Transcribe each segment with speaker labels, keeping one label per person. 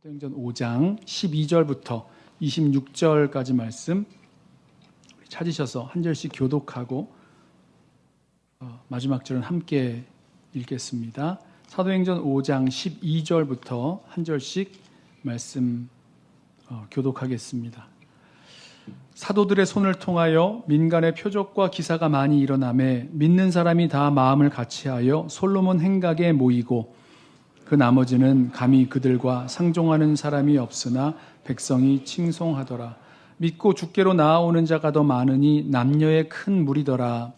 Speaker 1: 사도행전 5장 12절부터 26절까지 말씀 찾으셔서 한 절씩 교독하고 마지막 절은 함께 읽겠습니다. 사도행전 5장 12절부터 한 절씩 말씀 교독하겠습니다. 사도들의 손을 통하여 민간의 표적과 기사가 많이 일어나매 믿는 사람이 다 마음을 같이하여 솔로몬 행각에 모이고 그 나머지는 감히 그들과 상종하는 사람이 없으나 백성이 칭송하더라. 믿고 주께로 나아오는 자가 더 많으니 남녀의 큰 무리더라.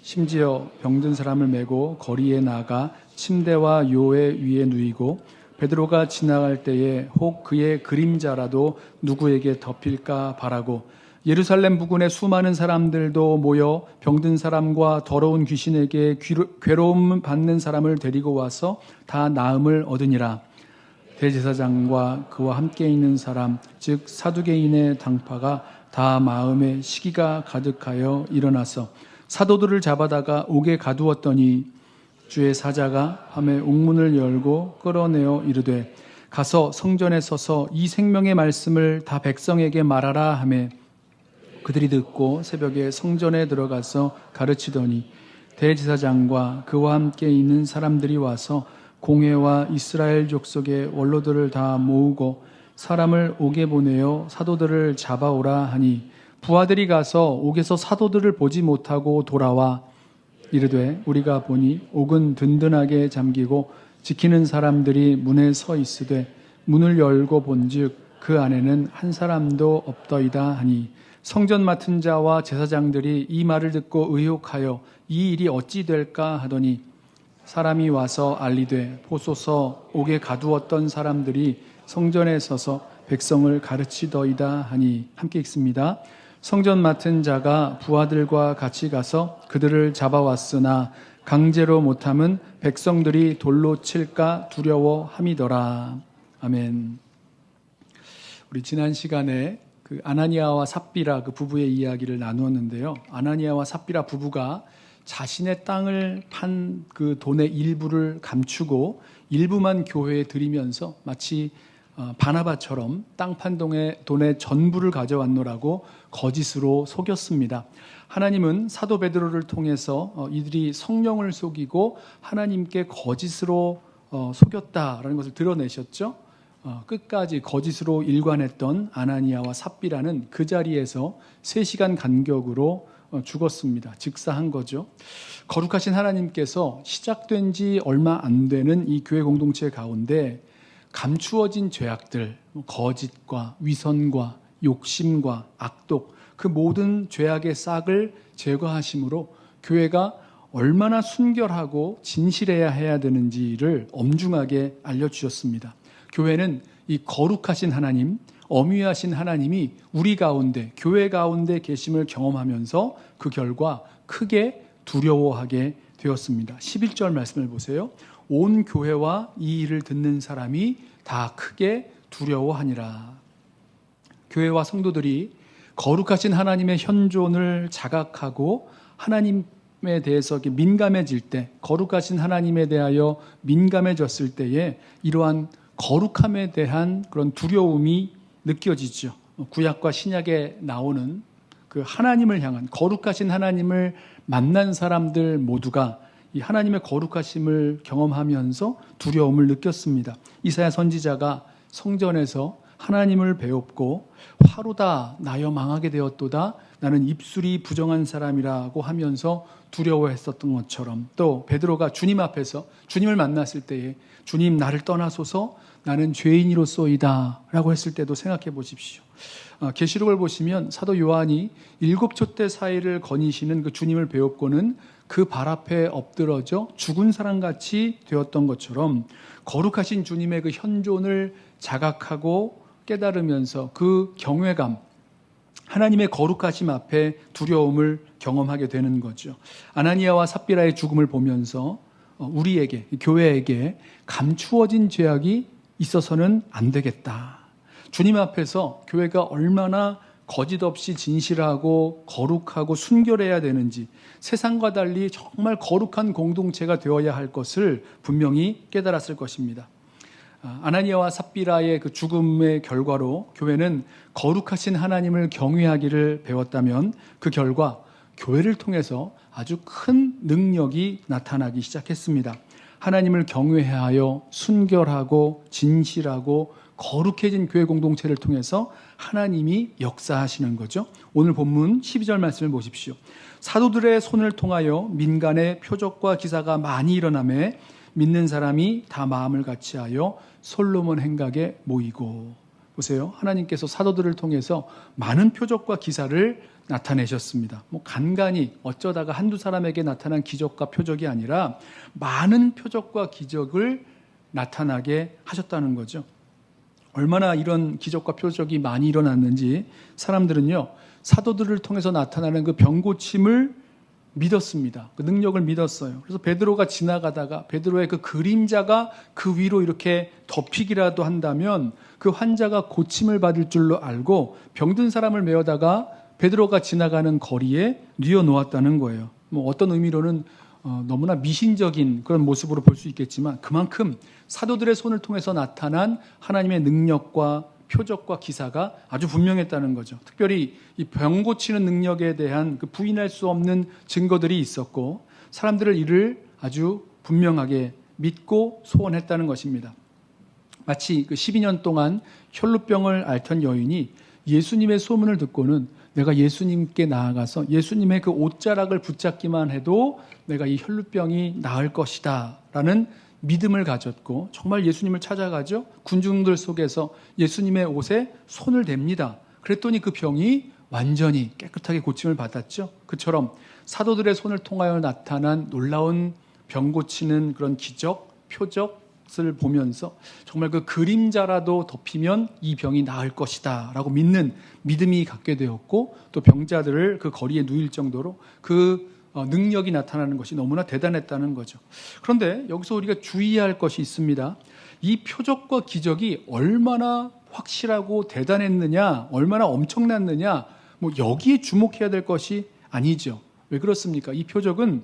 Speaker 1: 심지어 병든 사람을 메고 거리에 나가 침대와 요의 위에 누이고 베드로가 지나갈 때에 혹 그의 그림자라도 누구에게 덮일까 바라고 예루살렘 부근에 수많은 사람들도 모여 병든 사람과 더러운 귀신에게 괴로움 받는 사람을 데리고 와서 다 나음을 얻으니라. 대제사장과 그와 함께 있는 사람 즉 사두개인의 당파가 다 마음에 시기가 가득하여 일어나서 사도들을 잡아다가 옥에 가두었더니 주의 사자가 밤에 옥문을 열고 끌어내어 이르되 가서 성전에 서서 이 생명의 말씀을 다 백성에게 말하라 하매 그들이 듣고 새벽에 성전에 들어가서 가르치더니 대제사장과 그와 함께 있는 사람들이 와서 공회와 이스라엘 족속의 원로들을 다 모으고 사람을 옥에 보내어 사도들을 잡아오라 하니 부하들이 가서 옥에서 사도들을 보지 못하고 돌아와 이르되 우리가 보니 옥은 든든하게 잠기고 지키는 사람들이 문에 서 있으되 문을 열고 본즉 그 안에는 한 사람도 없더이다 하니 성전 맡은 자와 제사장들이 이 말을 듣고 의혹하여 이 일이 어찌 될까 하더니 사람이 와서 알리되 보소서 옥에 가두었던 사람들이 성전에 서서 백성을 가르치더이다 하니 함께 읽습니다. 성전 맡은 자가 부하들과 같이 가서 그들을 잡아왔으나 강제로 못함은 백성들이 돌로 칠까 두려워함이더라. 아멘. 우리 지난 시간에 그 아나니아와 삽비라 그 부부의 이야기를 나누었는데요. 아나니아와 삽비라 부부가 자신의 땅을 판 그 돈의 일부를 감추고 일부만 교회에 드리면서 마치 바나바처럼 땅 판 돈의 전부를 가져왔노라고 거짓으로 속였습니다. 하나님은 사도 베드로를 통해서 이들이 성령을 속이고 하나님께 거짓으로 속였다라는 것을 드러내셨죠. 끝까지 거짓으로 일관했던 아나니아와 삽비라는 그 자리에서 3시간 간격으로 죽었습니다. 즉사한 거죠. 거룩하신 하나님께서 시작된 지 얼마 안 되는 이 교회 공동체 가운데 감추어진 죄악들, 거짓과 위선과 욕심과 악독, 그 모든 죄악의 싹을 제거하심으로 교회가 얼마나 순결하고 진실해야 해야 되는지를 엄중하게 알려주셨습니다. 교회는 이 거룩하신 하나님, 엄위하신 하나님이 우리 가운데, 교회 가운데 계심을 경험하면서 그 결과 크게 두려워하게 되었습니다. 11절 말씀을 보세요. 온 교회와 이 일을 듣는 사람이 다 크게 두려워하니라. 교회와 성도들이 거룩하신 하나님의 현존을 자각하고 하나님에 대해서 민감해질 때, 거룩하신 하나님에 대하여 민감해졌을 때에 이러한 거룩함에 대한 그런 두려움이 느껴지죠. 구약과 신약에 나오는 그 하나님을 향한 거룩하신 하나님을 만난 사람들 모두가 이 하나님의 거룩하심을 경험하면서 두려움을 느꼈습니다. 이사야 선지자가 성전에서 하나님을 배웠고 화로다 나여 망하게 되었도다 나는 입술이 부정한 사람이라고 하면서 두려워했었던 것처럼 또 베드로가 주님 앞에서 주님을 만났을 때에 주님 나를 떠나소서 나는 죄인이로소이다 라고 했을 때도 생각해 보십시오. 계시록을 보시면 사도 요한이 7촛대 사이를 거니시는 그 주님을 배웠고는 그 발 앞에 엎드러져 죽은 사람같이 되었던 것처럼 거룩하신 주님의 그 현존을 자각하고 깨달으면서 그 경외감, 하나님의 거룩하심 앞에 두려움을 경험하게 되는 거죠. 아나니아와 삽비라의 죽음을 보면서 우리에게, 교회에게 감추어진 죄악이 있어서는 안 되겠다. 주님 앞에서 교회가 얼마나 거짓 없이 진실하고 거룩하고 순결해야 되는지, 세상과 달리 정말 거룩한 공동체가 되어야 할 것을 분명히 깨달았을 것입니다. 아나니아와 삽비라의 그 죽음의 결과로 교회는 거룩하신 하나님을 경외하기를 배웠다면 그 결과 교회를 통해서 아주 큰 능력이 나타나기 시작했습니다. 하나님을 경외하여 순결하고 진실하고 거룩해진 교회 공동체를 통해서 하나님이 역사하시는 거죠. 오늘 본문 12절 말씀을 보십시오. 사도들의 손을 통하여 민간의 표적과 기사가 많이 일어나매 믿는 사람이 다 마음을 같이하여 솔로몬 행각에 모이고. 보세요. 하나님께서 사도들을 통해서 많은 표적과 기사를 나타내셨습니다. 간간히 어쩌다가 한두 사람에게 나타난 기적과 표적이 아니라 많은 표적과 기적을 나타나게 하셨다는 거죠. 얼마나 이런 기적과 표적이 많이 일어났는지 사람들은요, 사도들을 통해서 나타나는 그 병고침을 믿었습니다. 그 능력을 믿었어요. 그래서 베드로가 지나가다가 베드로의 그 그림자가 그 위로 이렇게 덮이기라도 한다면 그 환자가 고침을 받을 줄로 알고 병든 사람을 메어다가 베드로가 지나가는 거리에 뉘어놓았다는 거예요. 어떤 의미로는 너무나 미신적인 그런 모습으로 볼 수 있겠지만 그만큼 사도들의 손을 통해서 나타난 하나님의 능력과 표적과 기사가 아주 분명했다는 거죠. 특별히 이 병 고치는 능력에 대한 그 부인할 수 없는 증거들이 있었고 사람들을 이를 아주 분명하게 믿고 소원했다는 것입니다. 마치 그 12년 동안 혈루병을 앓던 여인이 예수님의 소문을 듣고는 내가 예수님께 나아가서 예수님의 그 옷자락을 붙잡기만 해도 내가 이 혈루병이 나을 것이다 라는 믿음을 가졌고 정말 예수님을 찾아가죠. 군중들 속에서 예수님의 옷에 손을 댑니다. 그랬더니 그 병이 완전히 깨끗하게 고침을 받았죠. 그처럼 사도들의 손을 통하여 나타난 놀라운 병 고치는 그런 기적, 표적을 보면서 정말 그 그림자라도 덮이면 이 병이 나을 것이다 라고 믿는 믿음이 갖게 되었고 또 병자들을 그 거리에 누일 정도로 그 능력이 나타나는 것이 너무나 대단했다는 거죠. 그런데 여기서 우리가 주의해야 할 것이 있습니다. 이 표적과 기적이 얼마나 확실하고 대단했느냐, 얼마나 엄청났느냐, 여기에 주목해야 될 것이 아니죠. 왜 그렇습니까? 이 표적은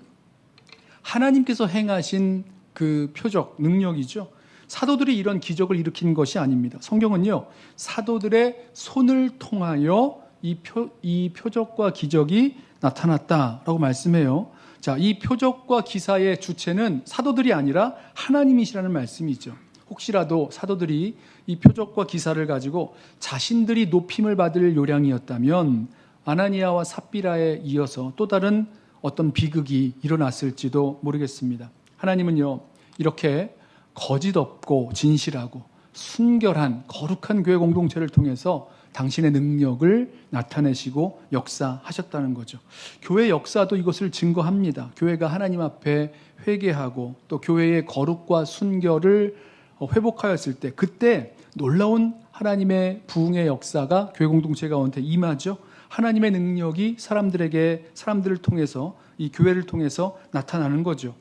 Speaker 1: 하나님께서 행하신 그 표적, 능력이죠. 사도들이 이런 기적을 일으킨 것이 아닙니다. 성경은요, 사도들의 손을 통하여 이 표적과 기적이 나타났다라고 말씀해요. 자, 이 표적과 기사의 주체는 사도들이 아니라 하나님이시라는 말씀이죠. 혹시라도 사도들이 이 표적과 기사를 가지고 자신들이 높임을 받을 요량이었다면 아나니아와 삽비라에 이어서 또 다른 어떤 비극이 일어났을지도 모르겠습니다. 하나님은요, 이렇게 거짓 없고 진실하고 순결한 거룩한 교회 공동체를 통해서 당신의 능력을 나타내시고 역사하셨다는 거죠. 교회 역사도 이것을 증거합니다. 교회가 하나님 앞에 회개하고 또 교회의 거룩과 순결을 회복하였을 때 그때 놀라운 하나님의 부흥의 역사가 교회 공동체 가운데 임하죠. 하나님의 능력이 사람들을 통해서 이 교회를 통해서 나타나는 거죠.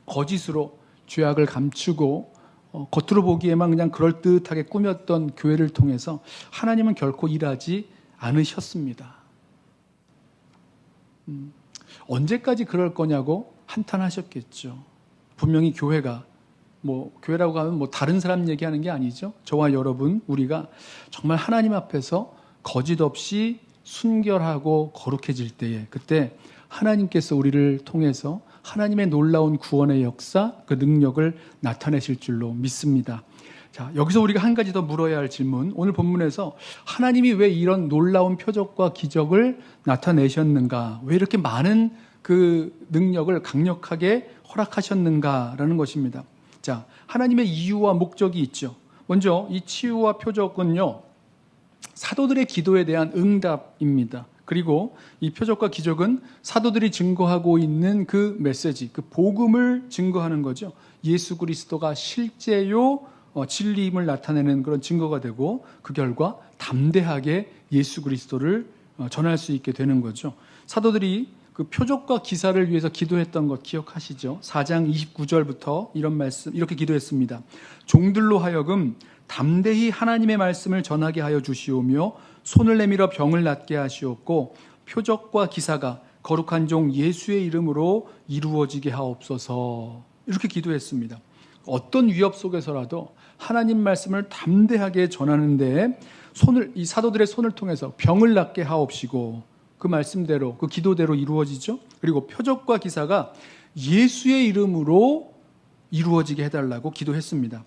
Speaker 1: 거짓으로 죄악을 감추고 겉으로 보기에만 그냥 그럴듯하게 꾸몄던 교회를 통해서 하나님은 결코 일하지 않으셨습니다. 언제까지 그럴 거냐고 한탄하셨겠죠. 분명히 교회가 교회라고 하면 다른 사람 얘기하는 게 아니죠. 저와 여러분, 우리가 정말 하나님 앞에서 거짓 없이 순결하고 거룩해질 때에 그때 하나님께서 우리를 통해서 하나님의 놀라운 구원의 역사, 그 능력을 나타내실 줄로 믿습니다. 자, 여기서 우리가 한 가지 더 물어야 할 질문. 오늘 본문에서 하나님이 왜 이런 놀라운 표적과 기적을 나타내셨는가? 왜 이렇게 많은 그 능력을 강력하게 허락하셨는가라는 것입니다. 자, 하나님의 이유와 목적이 있죠. 먼저 이 치유와 표적은요, 사도들의 기도에 대한 응답입니다. 그리고 이 표적과 기적은 사도들이 증거하고 있는 그 메시지, 그 복음을 증거하는 거죠. 예수 그리스도가 실제요 진리임을 나타내는 그런 증거가 되고 그 결과 담대하게 예수 그리스도를 전할 수 있게 되는 거죠. 사도들이 그 표적과 기사를 위해서 기도했던 것 기억하시죠? 4장 29절부터 이런 말씀 이렇게 기도했습니다. 종들로 하여금 담대히 하나님의 말씀을 전하게 하여 주시오며 손을 내밀어 병을 낫게 하시옵고 표적과 기사가 거룩한 종 예수의 이름으로 이루어지게 하옵소서. 이렇게 기도했습니다. 어떤 위협 속에서라도 하나님 말씀을 담대하게 전하는데 이 사도들의 손을 통해서 병을 낫게 하옵시고, 그 말씀대로, 그 기도대로 이루어지죠. 그리고 표적과 기사가 예수의 이름으로 이루어지게 해달라고 기도했습니다.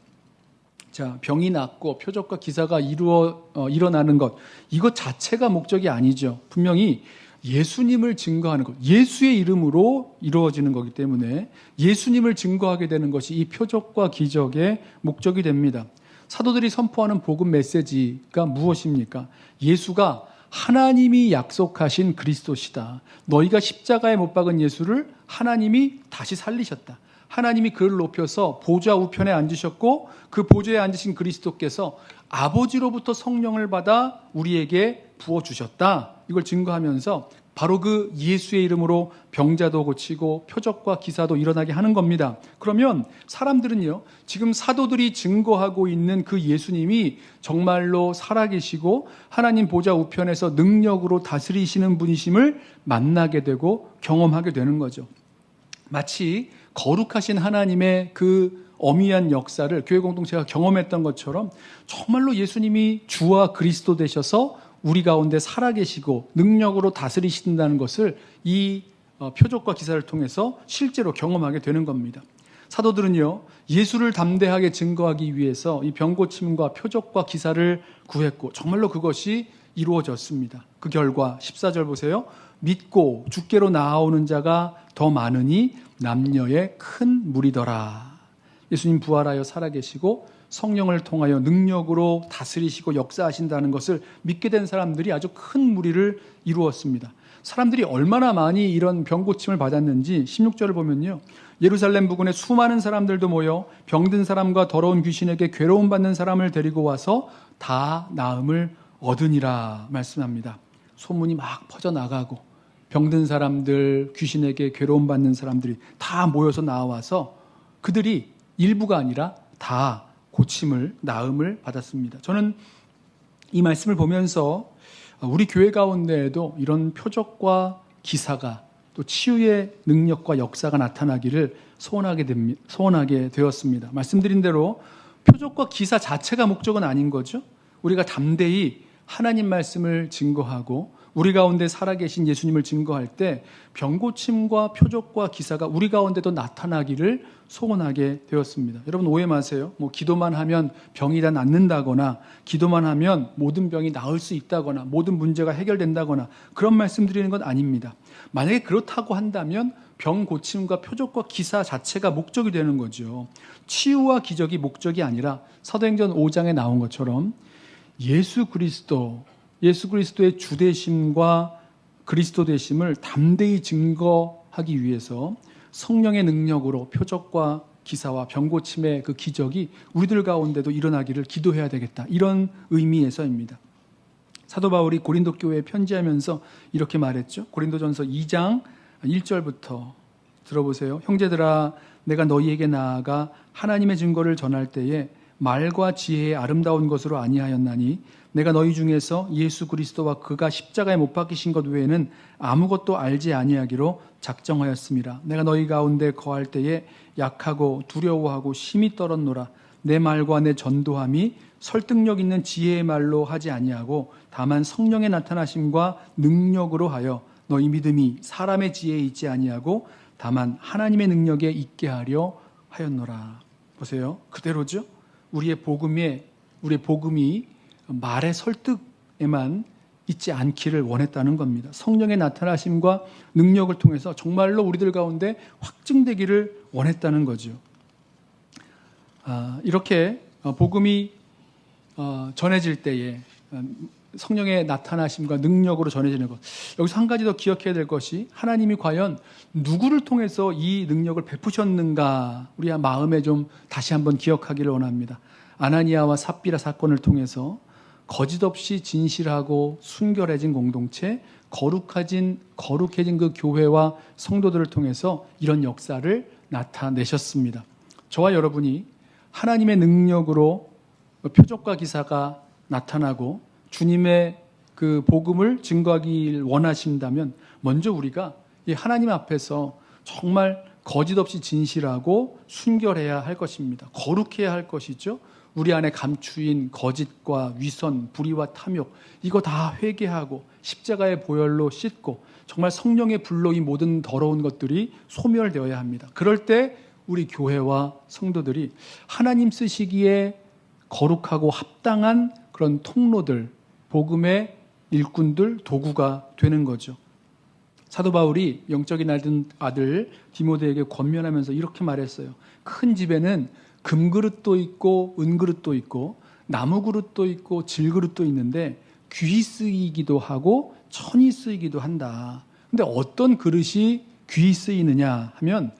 Speaker 1: 자, 병이 낫고 표적과 기사가 일어나는 것, 이것 자체가 목적이 아니죠. 분명히 예수님을 증거하는 것, 예수의 이름으로 이루어지는 거기 때문에 예수님을 증거하게 되는 것이 이 표적과 기적의 목적이 됩니다. 사도들이 선포하는 복음 메시지가 무엇입니까? 예수가 하나님이 약속하신 그리스도시다. 너희가 십자가에 못 박은 예수를 하나님이 다시 살리셨다. 하나님이 그를 높여서 보좌 우편에 앉으셨고, 그 보좌에 앉으신 그리스도께서 아버지로부터 성령을 받아 우리에게 부어주셨다. 이걸 증거하면서 바로 그 예수의 이름으로 병자도 고치고 표적과 기사도 일어나게 하는 겁니다. 그러면 사람들은요, 지금 사도들이 증거하고 있는 그 예수님이 정말로 살아계시고 하나님 보좌 우편에서 능력으로 다스리시는 분이심을 만나게 되고 경험하게 되는 거죠. 마치 거룩하신 하나님의 그 어미한 역사를 교회 공동체가 경험했던 것처럼 정말로 예수님이 주와 그리스도 되셔서 우리 가운데 살아계시고 능력으로 다스리신다는 것을 이 표적과 기사를 통해서 실제로 경험하게 되는 겁니다. 사도들은요, 예수를 담대하게 증거하기 위해서 이 병고침과 표적과 기사를 구했고 정말로 그것이 이루어졌습니다. 그 결과 14절 보세요. 믿고 주께로 나아오는 자가 더 많으니 남녀의 큰 무리더라. 예수님 부활하여 살아계시고 성령을 통하여 능력으로 다스리시고 역사하신다는 것을 믿게 된 사람들이 아주 큰 무리를 이루었습니다. 사람들이 얼마나 많이 이런 병고침을 받았는지 16절을 보면요, 예루살렘 부근에 수많은 사람들도 모여 병든 사람과 더러운 귀신에게 괴로움 받는 사람을 데리고 와서 다 나음을 얻으니라 말씀합니다. 소문이 막 퍼져나가고 병든 사람들, 귀신에게 괴로움 받는 사람들이 다 모여서 나와서 그들이 일부가 아니라 다 고침을, 나음을 받았습니다. 저는 이 말씀을 보면서 우리 교회 가운데에도 이런 표적과 기사가 또 치유의 능력과 역사가 나타나기를 소원하게 되었습니다. 말씀드린 대로 표적과 기사 자체가 목적은 아닌 거죠. 우리가 담대히 하나님 말씀을 증거하고 우리 가운데 살아계신 예수님을 증거할 때 병고침과 표적과 기사가 우리 가운데도 나타나기를 소원하게 되었습니다. 여러분 오해 마세요. 기도만 하면 병이 다 낫는다거나 기도만 하면 모든 병이 나을 수 있다거나 모든 문제가 해결된다거나 그런 말씀 드리는 건 아닙니다. 만약에 그렇다고 한다면 병고침과 표적과 기사 자체가 목적이 되는 거죠. 치유와 기적이 목적이 아니라 사도행전 5장에 나온 것처럼 예수 그리스도의 주되심과 그리스도 되심을 담대히 증거하기 위해서 성령의 능력으로 표적과 기사와 병고침의 그 기적이 우리들 가운데도 일어나기를 기도해야 되겠다. 이런 의미에서입니다. 사도 바울이 고린도 교회에 편지하면서 이렇게 말했죠. 고린도전서 2장 1절부터 들어보세요. 형제들아, 내가 너희에게 나아가 하나님의 증거를 전할 때에 말과 지혜의 아름다운 것으로 아니하였나니 내가 너희 중에서 예수 그리스도와 그가 십자가에 못 박히신 것 외에는 아무것도 알지 아니하기로 작정하였습니다. 내가 너희 가운데 거할 때에 약하고 두려워하고 심히 떨었노라. 내 말과 내 전도함이 설득력 있는 지혜의 말로 하지 아니하고 다만 성령의 나타나심과 능력으로 하여 너희 믿음이 사람의 지혜에 있지 아니하고 다만 하나님의 능력에 있게 하려 하였노라. 보세요. 그대로죠. 우리의 복음이 말의 설득에만 있지 않기를 원했다는 겁니다. 성령의 나타나심과 능력을 통해서 정말로 우리들 가운데 확증되기를 원했다는 거죠. 이렇게 복음이 전해질 때에 성령의 나타나심과 능력으로 전해지는 것. 여기서 한 가지 더 기억해야 될 것이 하나님이 과연 누구를 통해서 이 능력을 베푸셨는가 우리 마음에 좀 다시 한번 기억하기를 원합니다. 아나니아와 삽비라 사건을 통해서 거짓 없이 진실하고 순결해진 공동체, 거룩해진 그 교회와 성도들을 통해서 이런 역사를 나타내셨습니다. 저와 여러분이 하나님의 능력으로 표적과 기사가 나타나고 주님의 그 복음을 증거하길 원하신다면 먼저 우리가 이 하나님 앞에서 정말 거짓 없이 진실하고 순결해야 할 것입니다. 거룩해야 할 것이죠. 우리 안에 감추인 거짓과 위선, 불의와 탐욕, 이거 다 회개하고 십자가의 보혈로 씻고 정말 성령의 불로 이 모든 더러운 것들이 소멸되어야 합니다. 그럴 때 우리 교회와 성도들이 하나님 쓰시기에 거룩하고 합당한 그런 통로들, 복음의 일꾼들, 도구가 되는 거죠. 사도 바울이 영적인 아들 디모데에게 권면하면서 이렇게 말했어요. 큰 집에는 금그릇도 있고 은그릇도 있고 나무그릇도 있고 질그릇도 있는데 귀히 쓰이기도 하고 천히 쓰이기도 한다. 근데 어떤 그릇이 귀히 쓰이느냐 하면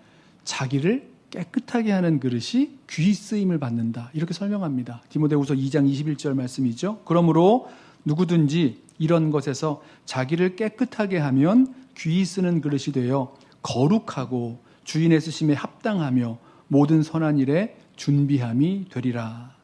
Speaker 1: 자기를 깨끗하게 하는 그릇이 귀히 쓰임을 받는다. 이렇게 설명합니다. 디모데후서 2장 21절 말씀이죠. 그러므로 누구든지 이런 것에서 자기를 깨끗하게 하면 귀히 쓰는 그릇이 되어 거룩하고 주인의 쓰심에 합당하며 모든 선한 일에 준비함이 되리라.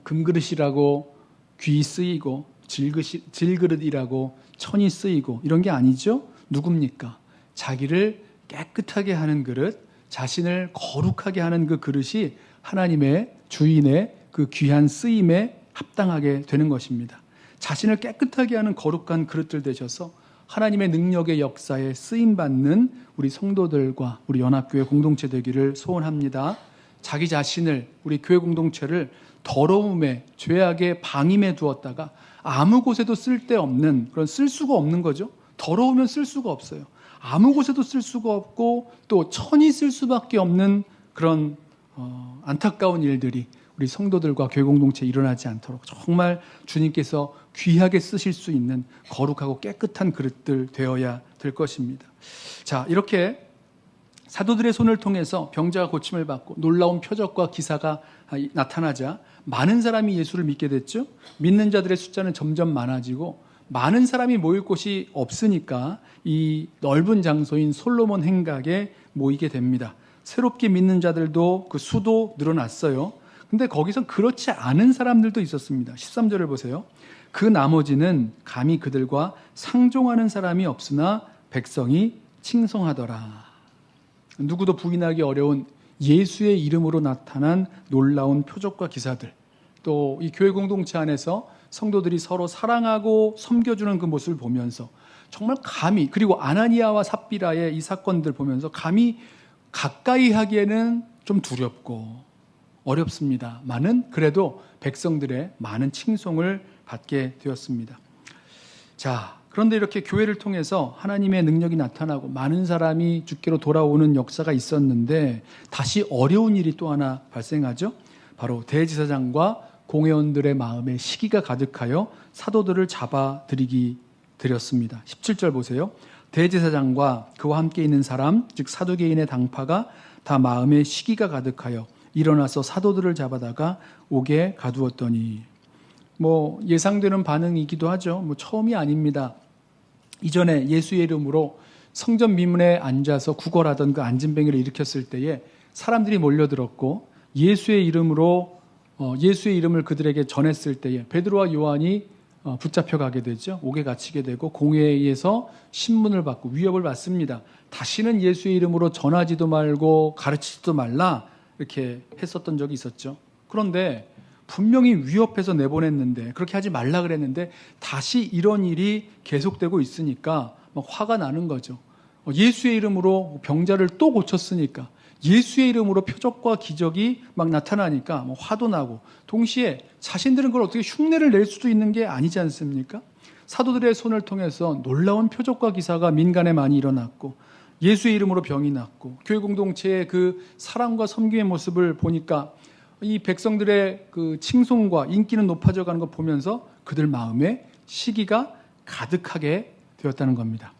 Speaker 1: 금그릇이라고 귀히 쓰이고 질그릇이라고 천히 쓰이고 이런 게 아니죠. 누굽니까? 자기를 깨끗하게 하는 그릇, 자신을 거룩하게 하는 그 그릇이 하나님의 주인의 그 귀한 쓰임에 합당하게 되는 것입니다. 자신을 깨끗하게 하는 거룩한 그릇들 되셔서 하나님의 능력의 역사에 쓰임받는 우리 성도들과 우리 연합교회 공동체 되기를 소원합니다. 자기 자신을, 우리 교회 공동체를 더러움에, 죄악의 방임에 두었다가 아무 곳에도 쓸데없는, 그런 쓸 수가 없는 거죠. 더러우면 쓸 수가 없어요. 아무 곳에도 쓸 수가 없고 또 천히 쓸 수밖에 없는 그런 안타까운 일들이 우리 성도들과 교회 공동체에 일어나지 않도록 정말 주님께서 귀하게 쓰실 수 있는 거룩하고 깨끗한 그릇들 되어야 될 것입니다. 자, 이렇게 사도들의 손을 통해서 병자가 고침을 받고 놀라운 표적과 기사가 나타나자 많은 사람이 예수를 믿게 됐죠. 믿는 자들의 숫자는 점점 많아지고 많은 사람이 모일 곳이 없으니까 이 넓은 장소인 솔로몬 행각에 모이게 됩니다. 새롭게 믿는 자들도 그 수도 늘어났어요. 근데 거기서 그렇지 않은 사람들도 있었습니다. 13절을 보세요. 그 나머지는 감히 그들과 상종하는 사람이 없으나 백성이 칭송하더라. 누구도 부인하기 어려운 예수의 이름으로 나타난 놀라운 표적과 기사들, 또 이 교회 공동체 안에서 성도들이 서로 사랑하고 섬겨주는 그 모습을 보면서 정말 감히, 그리고 아나니아와 삽비라의 이 사건들 보면서 감히 가까이 하기에는 좀 두렵고 어렵습니다만은 그래도 백성들의 많은 칭송을 받게 되었습니다. 자, 그런데 이렇게 교회를 통해서 하나님의 능력이 나타나고 많은 사람이 주께로 돌아오는 역사가 있었는데 다시 어려운 일이 또 하나 발생하죠. 바로 대제사장과 공회원들의 마음에 시기가 가득하여 사도들을 잡아들였습니다. 17절 보세요. 대제사장과 그와 함께 있는 사람, 즉 사두개인의 당파가 다 마음에 시기가 가득하여 일어나서 사도들을 잡아다가 옥에 가두었더니, 예상되는 반응이기도 하죠. 처음이 아닙니다. 이전에 예수의 이름으로 성전 미문에 앉아서 구걸하던 그 안진뱅이를 일으켰을 때에 사람들이 몰려들었고 예수의 이름을 그들에게 전했을 때에 베드로와 요한이 붙잡혀가게 되죠. 옥에 갇히게 되고 공회에서 신문을 받고 위협을 받습니다. 다시는 예수의 이름으로 전하지도 말고 가르치지도 말라 이렇게 했었던 적이 있었죠. 그런데 분명히 위협해서 내보냈는데, 그렇게 하지 말라 그랬는데 다시 이런 일이 계속되고 있으니까 막 화가 나는 거죠. 예수의 이름으로 병자를 또 고쳤으니까, 예수의 이름으로 표적과 기적이 막 나타나니까 화도 나고, 동시에 자신들은 그걸 어떻게 흉내를 낼 수도 있는 게 아니지 않습니까? 사도들의 손을 통해서 놀라운 표적과 기사가 민간에 많이 일어났고 예수의 이름으로 병이 났고 교회 공동체의 그 사랑과 섬김의 모습을 보니까 이 백성들의 그 칭송과 인기는 높아져 가는 걸 보면서 그들 마음에 시기가 가득하게 되었다는 겁니다.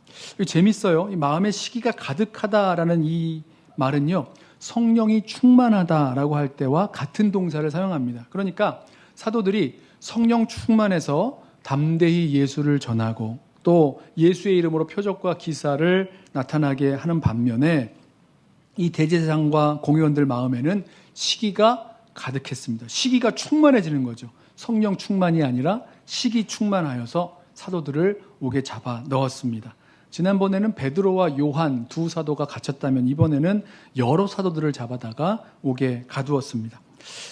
Speaker 1: 재밌어요. 이 마음에 시기가 가득하다라는 이 말은요, 성령이 충만하다라고 할 때와 같은 동사를 사용합니다. 그러니까 사도들이 성령 충만해서 담대히 예수를 전하고 또 예수의 이름으로 표적과 기사를 나타나게 하는 반면에 이 대제사장과 공회원들 마음에는 시기가 가득했습니다. 시기가 충만해지는 거죠. 성령 충만이 아니라 시기 충만하여서 사도들을 옥에 잡아 넣었습니다. 지난번에는 베드로와 요한 두 사도가 갇혔다면 이번에는 여러 사도들을 잡아다가 옥에 가두었습니다.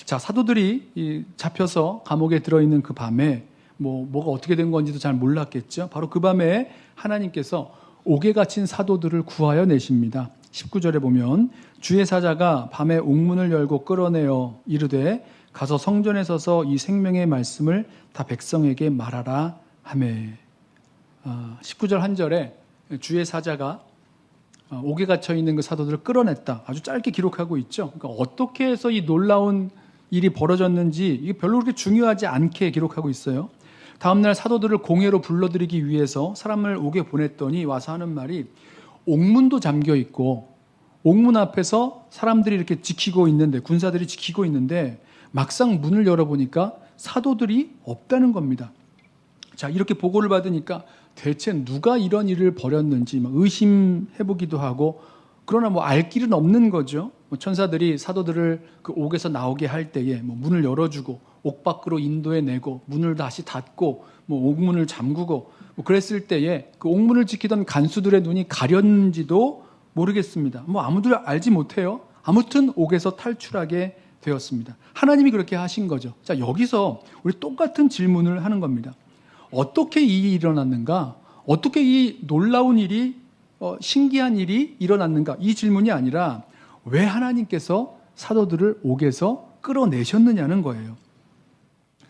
Speaker 1: 자, 사도들이 잡혀서 감옥에 들어있는 그 밤에 뭐가 어떻게 된 건지도 잘 몰랐겠죠. 바로 그 밤에 하나님께서 옥에 갇힌 사도들을 구하여 내십니다. 19절에 보면 주의 사자가 밤에 옥문을 열고 끌어내어 이르되 가서 성전에 서서 이 생명의 말씀을 다 백성에게 말하라 하매. 19절 한 절에 주의 사자가 옥에 갇혀 있는 그 사도들을 끌어냈다. 아주 짧게 기록하고 있죠. 그러니까 어떻게 해서 이 놀라운 일이 벌어졌는지 이게 별로 그렇게 중요하지 않게 기록하고 있어요. 다음날 사도들을 공회로 불러들이기 위해서 사람을 옥에 보냈더니 와서 하는 말이 옥문도 잠겨 있고 옥문 앞에서 사람들이 이렇게 지키고 있는데 군사들이 지키고 있는데 막상 문을 열어보니까 사도들이 없다는 겁니다. 자, 이렇게 보고를 받으니까 대체 누가 이런 일을 벌였는지 막 의심해보기도 하고 그러나 알 길은 없는 거죠. 천사들이 사도들을 그 옥에서 나오게 할 때에 문을 열어주고 옥 밖으로 인도해내고 문을 다시 닫고 옥문을 잠그고 그랬을 때에 그 옥문을 지키던 간수들의 눈이 가렸는지도 모르겠습니다. 아무도 알지 못해요. 아무튼 옥에서 탈출하게 되었습니다. 하나님이 그렇게 하신 거죠. 자, 여기서 우리 똑같은 질문을 하는 겁니다. 어떻게 이 일이 일어났는가? 어떻게 이 놀라운 일이 신기한 일이 일어났는가? 이 질문이 아니라 왜 하나님께서 사도들을 옥에서 끌어내셨느냐는 거예요.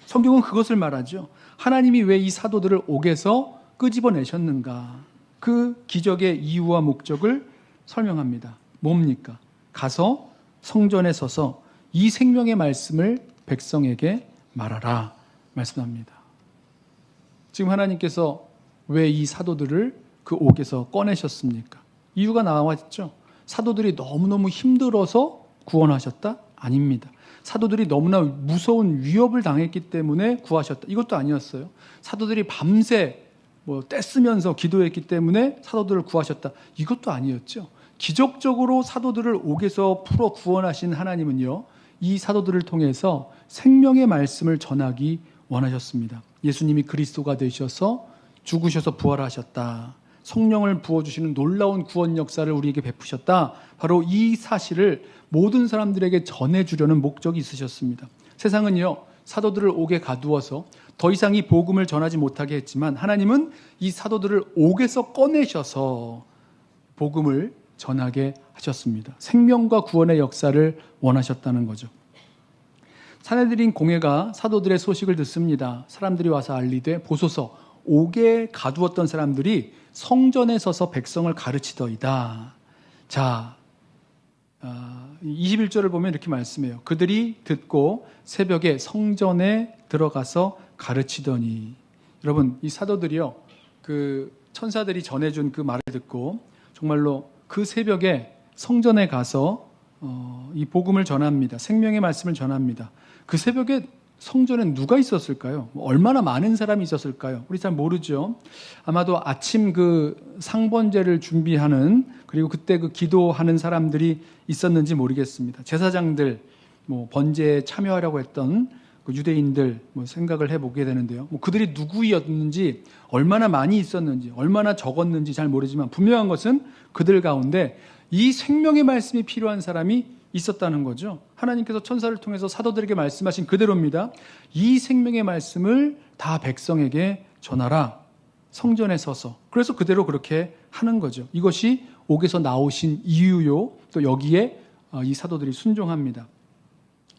Speaker 1: 성경은 그것을 말하죠. 하나님이 왜 이 사도들을 옥에서 끄집어내셨는가? 그 기적의 이유와 목적을 설명합니다. 뭡니까? 가서 성전에 서서 이 생명의 말씀을 백성에게 말하라 말씀합니다. 지금 하나님께서 왜 이 사도들을 그 옥에서 꺼내셨습니까? 이유가 나왔죠. 사도들이 너무너무 힘들어서 구원하셨다? 아닙니다. 사도들이 너무나 무서운 위협을 당했기 때문에 구하셨다. 이것도 아니었어요. 사도들이 밤새 떼쓰면서 기도했기 때문에 사도들을 구하셨다. 이것도 아니었죠. 기적적으로 사도들을 옥에서 풀어 구원하신 하나님은요, 이 사도들을 통해서 생명의 말씀을 전하기 원하셨습니다. 예수님이 그리스도가 되셔서 죽으셔서 부활하셨다. 성령을 부어주시는 놀라운 구원 역사를 우리에게 베푸셨다. 바로 이 사실을 모든 사람들에게 전해주려는 목적이 있으셨습니다. 세상은요, 사도들을 옥에 가두어서 더 이상 이 복음을 전하지 못하게 했지만 하나님은 이 사도들을 옥에서 꺼내셔서 복음을 전하게 하셨습니다. 생명과 구원의 역사를 원하셨다는 거죠. 사내들인 공회가 사도들의 소식을 듣습니다. 사람들이 와서 알리되 보소서 옥에 가두었던 사람들이 성전에 서서 백성을 가르치더이다. 자, 21절을 보면 이렇게 말씀해요. 그들이 듣고 새벽에 성전에 들어가서 가르치더니. 여러분, 이 사도들이요, 그 천사들이 전해준 그 말을 듣고 정말로 그 새벽에 성전에 가서 이 복음을 전합니다. 생명의 말씀을 전합니다. 그 새벽에 성전에 누가 있었을까요? 얼마나 많은 사람이 있었을까요? 우리 잘 모르죠. 아마도 아침 그 상번제를 준비하는, 그리고 그때 그 기도하는 사람들이 있었는지 모르겠습니다. 제사장들, 번제에 참여하려고 했던 그 유대인들 생각을 해보게 되는데요. 그들이 누구였는지, 얼마나 많이 있었는지, 얼마나 적었는지 잘 모르지만 분명한 것은 그들 가운데 이 생명의 말씀이 필요한 사람이 있었다는 거죠. 하나님께서 천사를 통해서 사도들에게 말씀하신 그대로입니다. 이 생명의 말씀을 다 백성에게 전하라. 성전에 서서. 그래서 그대로 그렇게 하는 거죠. 이것이 옥에서 나오신 이유요. 또 여기에 이 사도들이 순종합니다.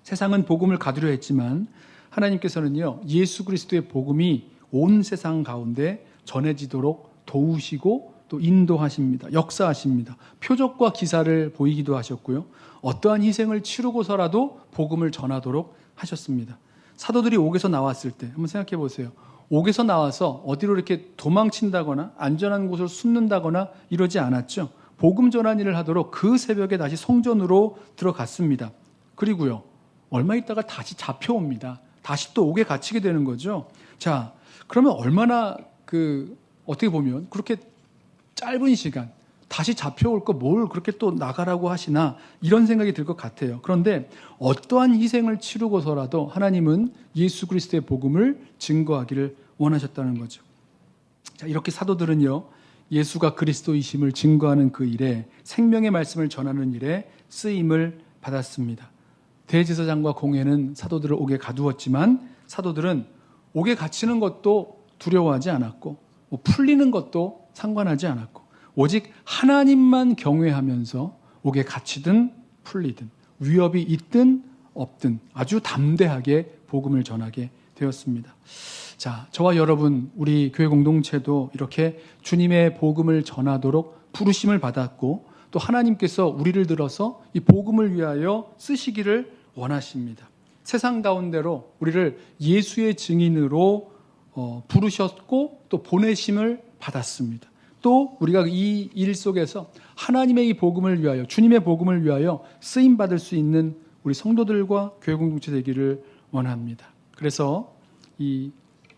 Speaker 1: 세상은 복음을 가두려 했지만 하나님께서는요, 예수 그리스도의 복음이 온 세상 가운데 전해지도록 도우시고 또 인도하십니다. 역사하십니다. 표적과 기사를 보이기도 하셨고요. 어떠한 희생을 치르고서라도 복음을 전하도록 하셨습니다. 사도들이 옥에서 나왔을 때 한번 생각해 보세요. 옥에서 나와서 어디로 이렇게 도망친다거나 안전한 곳을 숨는다거나 이러지 않았죠. 복음 전한 일을 하도록 그 새벽에 다시 성전으로 들어갔습니다. 그리고요, 얼마 있다가 다시 잡혀옵니다. 다시 또 옥에 갇히게 되는 거죠. 자, 그러면 얼마나 어떻게 보면 그렇게 짧은 시간 다시 잡혀올 거 뭘 그렇게 또 나가라고 하시나, 이런 생각이 들 것 같아요. 그런데 어떠한 희생을 치르고서라도 하나님은 예수 그리스도의 복음을 증거하기를 원하셨다는 거죠. 자, 이렇게 사도들은요, 예수가 그리스도이심을 증거하는 그 일에, 생명의 말씀을 전하는 일에 쓰임을 받았습니다. 대제사장과 공회는 사도들을 옥에 가두었지만 사도들은 옥에 갇히는 것도 두려워하지 않았고 풀리는 것도 상관하지 않았고 오직 하나님만 경외하면서 옥에 갇히든 풀리든 위협이 있든 없든 아주 담대하게 복음을 전하게 되었습니다. 자, 저와 여러분, 우리 교회 공동체도 이렇게 주님의 복음을 전하도록 부르심을 받았고 또 하나님께서 우리를 들어서 이 복음을 위하여 쓰시기를 원하십니다. 세상 가운데로 우리를 예수의 증인으로 부르셨고 또 보내심을 받았습니다. 또 우리가 이 일 속에서 하나님의 이 복음을 위하여 주님의 복음을 위하여 쓰임 받을 수 있는 우리 성도들과 교회 공동체 되기를 원합니다. 그래서 이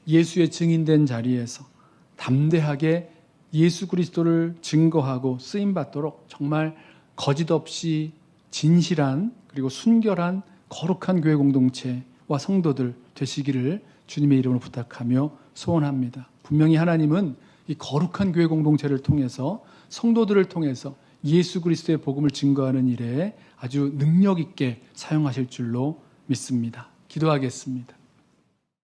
Speaker 1: 예수의 증인된 자리에서 담대하게 예수 그리스도를 증거하고 쓰임 받도록 정말 거짓 없이 진실한 그리고 순결한 거룩한 교회 공동체와 성도들 되시기를 주님의 이름으로 부탁하며 소원합니다. 분명히 하나님은 이 거룩한 교회 공동체를 통해서 성도들을 통해서 예수 그리스도의 복음을 증거하는 일에 아주 능력 있게 사용하실 줄로 믿습니다. 기도하겠습니다.